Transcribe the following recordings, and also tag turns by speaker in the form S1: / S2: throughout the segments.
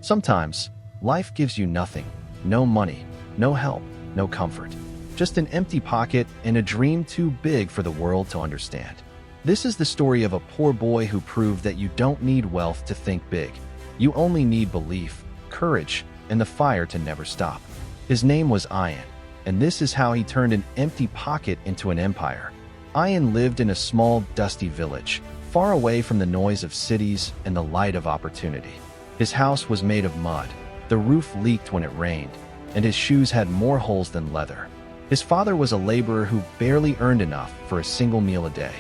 S1: Sometimes, life gives you nothing. No money, no help, no comfort. Just an empty pocket and a dream too big for the world to understand. This is the story of a poor boy who proved that you don't need wealth to think big. You only need belief, courage, and the fire to never stop. His name was Ian, and this is how he turned an empty pocket into an empire. Ian lived in a small, dusty village, far away from the noise of cities and the light of opportunity. His house was made of mud, the roof leaked when it rained, and his shoes had more holes than leather. His father was a laborer who barely earned enough for a single meal a day.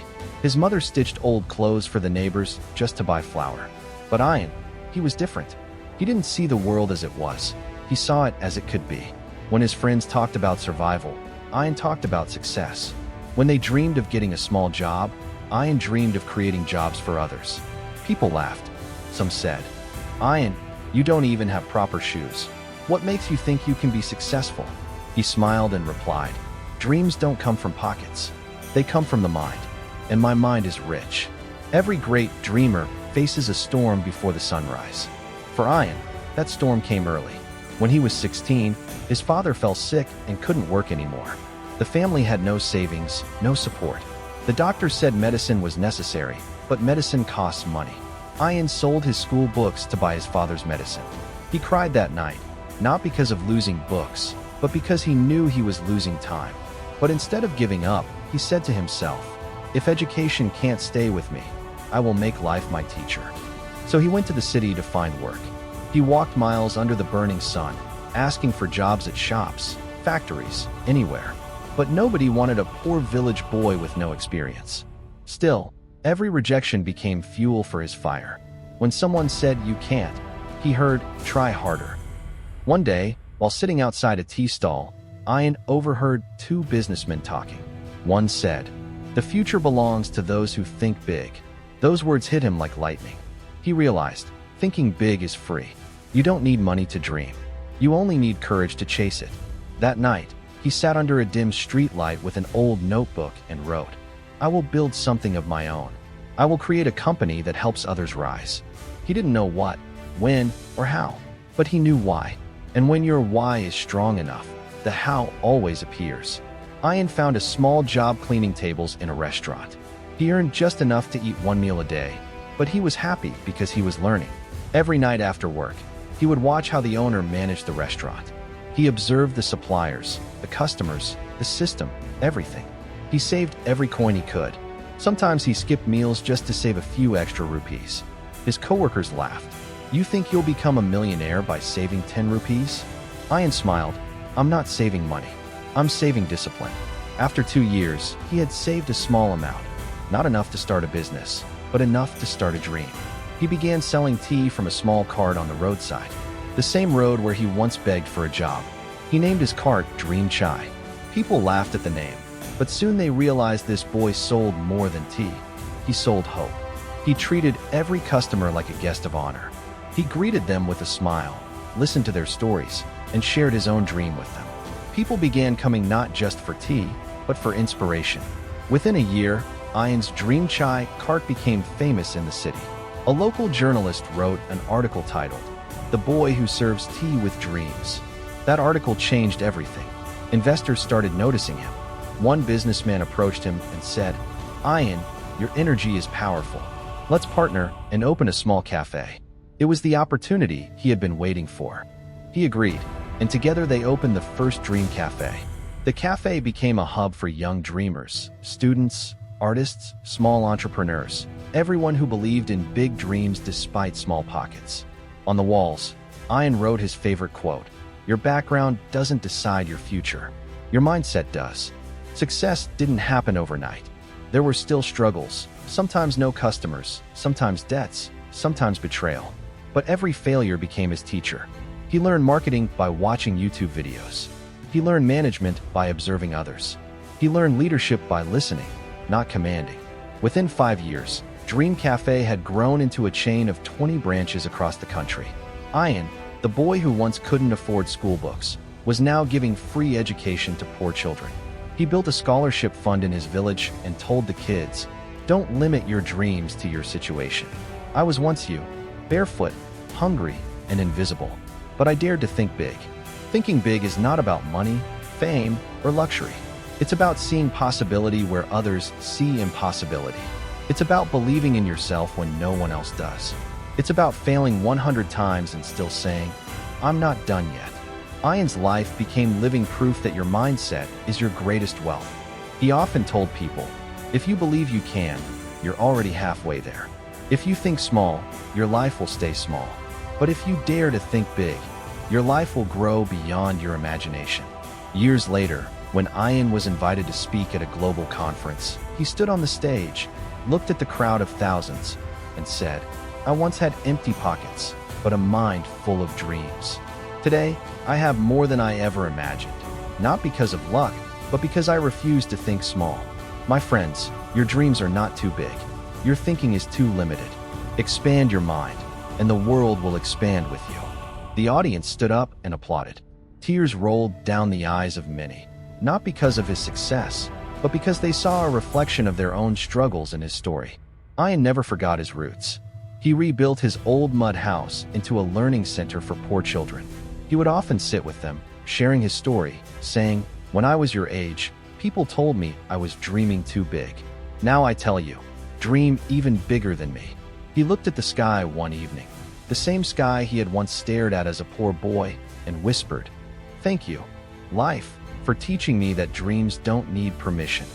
S1: His mother stitched old clothes for the neighbors just to buy flour. But Ian, he was different. He didn't see the world as it was. He saw it as it could be. When his friends talked about survival, Ian talked about success. When they dreamed of getting a small job, Ian dreamed of creating jobs for others. People laughed. Some said, "Ian, you don't even have proper shoes. What makes you think you can be successful?" He smiled and replied, "Dreams don't come from pockets. They come from the mind. And my mind is rich." Every great dreamer faces a storm before the sunrise. For Ian, that storm came early. When he was 16, his father fell sick and couldn't work anymore. The family had no savings, no support. The doctor said medicine was necessary, but medicine costs money. Ian sold his school books to buy his father's medicine. He cried that night, not because of losing books, but because he knew he was losing time. But instead of giving up, he said to himself, "If education can't stay with me, I will make life my teacher." So he went to the city to find work. He walked miles under the burning sun, asking for jobs at shops, factories, anywhere. But nobody wanted a poor village boy with no experience. Still, every rejection became fuel for his fire. When someone said, "You can't," he heard, "Try harder." One day, while sitting outside a tea stall, Ian overheard two businessmen talking. One said, "The future belongs to those who think big." Those words hit him like lightning. He realized, thinking big is free. You don't need money to dream. You only need courage to chase it. That night, he sat under a dim street light with an old notebook and wrote, "I will build something of my own. I will create a company that helps others rise." He didn't know what, when, or how, but he knew why. And when your why is strong enough, the how always appears. Ian found a small job cleaning tables in a restaurant. He earned just enough to eat one meal a day, but he was happy because he was learning. Every night after work, he would watch how the owner managed the restaurant. He observed the suppliers, the customers, the system, everything. He saved every coin he could. Sometimes he skipped meals just to save a few extra rupees. His coworkers laughed. "You think you'll become a millionaire by saving 10 rupees?" Ian smiled. "I'm not saving money. I'm saving discipline." After 2 years, he had saved a small amount. Not enough to start a business, but enough to start a dream. He began selling tea from a small cart on the roadside, the same road where he once begged for a job. He named his cart Dream Chai. People laughed at the name, but soon they realized this boy sold more than tea. He sold hope. He treated every customer like a guest of honor. He greeted them with a smile, listened to their stories, and shared his own dream with them. People began coming not just for tea, but for inspiration. Within a year, Ian's Dream Chai cart became famous in the city. A local journalist wrote an article titled, "The Boy Who Serves Tea with Dreams." That article changed everything. Investors started noticing him. One businessman approached him and said, "Ian, your energy is powerful. Let's partner and open a small cafe." It was the opportunity he had been waiting for. He agreed, and together they opened the first Dream Cafe. The cafe became a hub for young dreamers, students, artists, small entrepreneurs, everyone who believed in big dreams despite small pockets. On the walls, Ian wrote his favorite quote, "Your background doesn't decide your future. Your mindset does." Success didn't happen overnight. There were still struggles, sometimes no customers, sometimes debts, sometimes betrayal. But every failure became his teacher. He learned marketing by watching YouTube videos. He learned management by observing others. He learned leadership by listening, not commanding. Within 5 years, Dream Cafe had grown into a chain of 20 branches across the country. Ian, the boy who once couldn't afford school books, was now giving free education to poor children. He built a scholarship fund in his village and told the kids, "Don't limit your dreams to your situation. I was once you, barefoot, hungry, and invisible. But I dared to think big. Thinking big is not about money, fame, or luxury. It's about seeing possibility where others see impossibility. It's about believing in yourself when no one else does. It's about failing 100 times and still saying, "I'm not done yet." Ian's life became living proof that your mindset is your greatest wealth. He often told people, if you believe you can, you're already halfway there. If you think small, your life will stay small. But if you dare to think big, your life will grow beyond your imagination. Years later, when Ian was invited to speak at a global conference, he stood on the stage, looked at the crowd of thousands, and said, "I once had empty pockets, but a mind full of dreams. Today, I have more than I ever imagined, not because of luck, but because I refuse to think small." My friends, your dreams are not too big. Your thinking is too limited. Expand your mind, and the world will expand with you. The audience stood up and applauded. Tears rolled down the eyes of many, not because of his success, but because they saw a reflection of their own struggles in his story. Ian never forgot his roots. He rebuilt his old mud house into a learning center for poor children. He would often sit with them, sharing his story, saying, "When I was your age, people told me I was dreaming too big. Now I tell you, dream even bigger than me." He looked at the sky one evening, the same sky he had once stared at as a poor boy, and whispered, "Thank you, life, for teaching me that dreams don't need permission."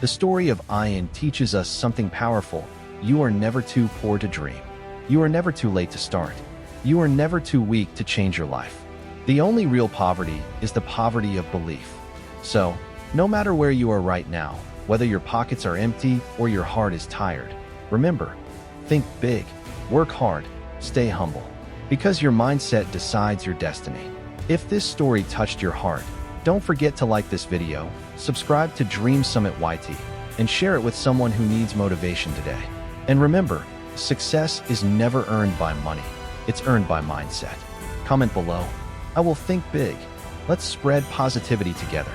S1: The story of Ian teaches us something powerful. You are never too poor to dream. You are never too late to start. You are never too weak to change your life. The only real poverty is the poverty of belief. So, no matter where you are right now, whether your pockets are empty or your heart is tired, remember, think big, work hard, stay humble, because your mindset decides your destiny. If this story touched your heart, don't forget to like this video, subscribe to Dream Summit YT, and share it with someone who needs motivation today. And remember, success is never earned by money, it's earned by mindset. Comment below. I will think big. Let's spread positivity together.